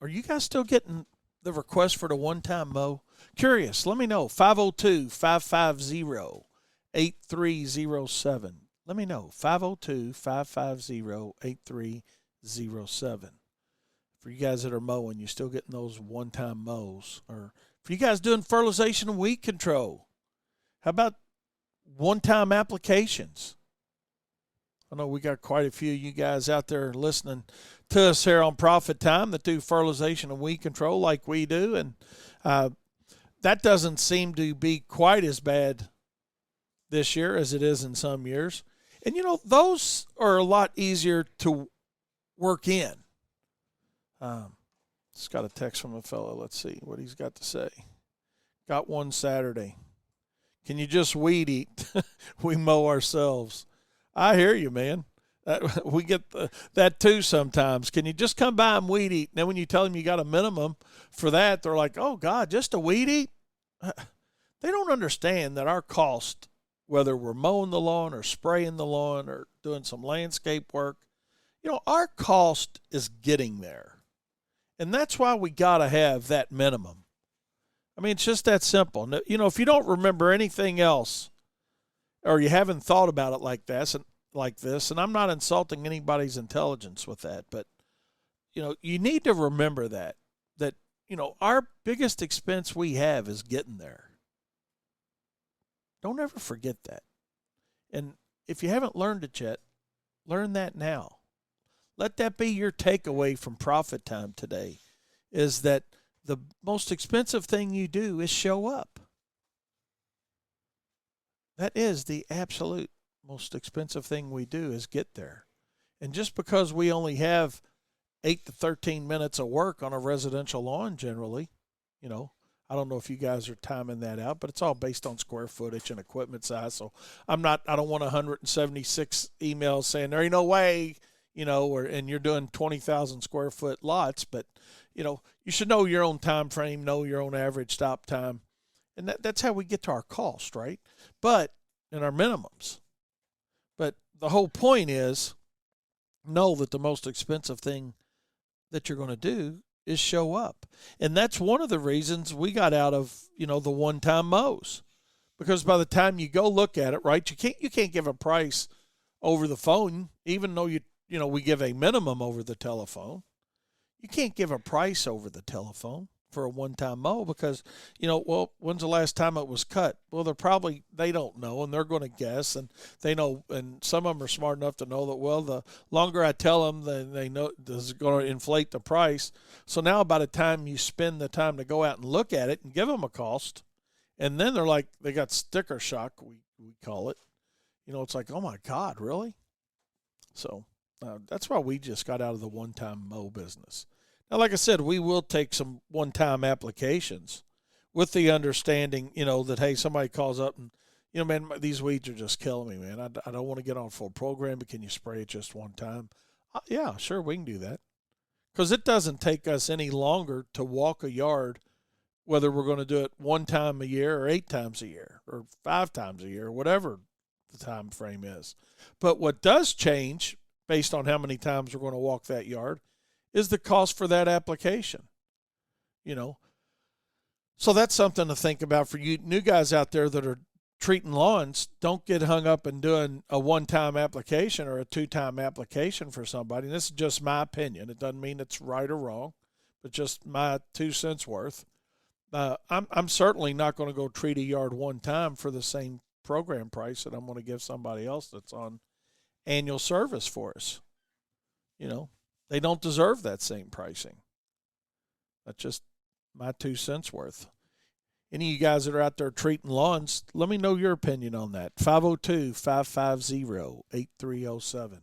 Are you guys still getting the request for the one-time mow? Curious. Let me know. 502-550-8307. Let me know. 502-550-8307. For you guys that are mowing, you're still getting those one-time mows. Or for you guys doing fertilization and weed control, how about one-time applications? I know we got quite a few of you guys out there listening to us here on Profit Time that do fertilization and weed control like we do, and that doesn't seem to be quite as bad this year as it is in some years. And, those are a lot easier to work in. Just got a text from a fellow. Let's see what he's got to say. Got one Saturday. Can you just weed eat? We mow ourselves. I hear you, man. We get that too sometimes. Can you just come by and weed eat? And then when you tell them you got a minimum for that, they're like, oh, God, just a weed eat? They don't understand that our cost, whether we're mowing the lawn or spraying the lawn or doing some landscape work, our cost is getting there. And that's why we got to have that minimum. I mean, it's just that simple. If you don't remember anything else, or you haven't thought about it like this, and I'm not insulting anybody's intelligence with that, but, you need to remember that, our biggest expense we have is getting there. Don't ever forget that. And if you haven't learned it yet, learn that now. Let that be your takeaway from Profit Time today, is that the most expensive thing you do is show up. That is the absolute most expensive thing we do, is get there. And just because we only have 8 to 13 minutes of work on a residential lawn generally, I don't know if you guys are timing that out, but it's all based on square footage and equipment size. So I don't want 176 emails saying there ain't no way, and you're doing 20,000 square foot lots, but you should know your own time frame, know your own average stop time. And that's how we get to our cost, right? But in our minimums. But the whole point is, know that the most expensive thing that you're going to do is show up. And that's one of the reasons we got out of, the one-time mows. Because by the time you go look at it, right, you can't give a price over the phone, even though we give a minimum over the telephone. You can't give a price over the telephone for a one-time mow because, when's the last time it was cut? Well, they don't know, and they're going to guess, and they know, and some of them are smart enough to know that, well, the longer I tell them, then they know this is going to inflate the price. So now by the time you spend the time to go out and look at it and give them a cost, and then they're like, they got sticker shock, we call it. It's like, oh, my God, really? So that's why we just got out of the one-time mow business. Now, like I said, we will take some one-time applications with the understanding, that, hey, somebody calls up and, man, these weeds are just killing me, man. I don't want to get on a full program, but can you spray it just one time? Yeah, sure, we can do that. Because it doesn't take us any longer to walk a yard, whether we're going to do it one time a year or 8 times a year or 5 times a year, whatever the time frame is. But what does change based on how many times we're going to walk that yard is the cost for that application, So that's something to think about for you new guys out there that are treating lawns. Don't get hung up in doing a one-time application or a 2-time application for somebody. And this is just my opinion. It doesn't mean it's right or wrong, but just my 2 cents worth. I'm certainly not going to go treat a yard one time for the same program price that I'm going to give somebody else that's on annual service for us. They don't deserve that same pricing. That's just my 2 cents worth. Any of you guys that are out there treating lawns, let me know your opinion on that. 502-550-8307.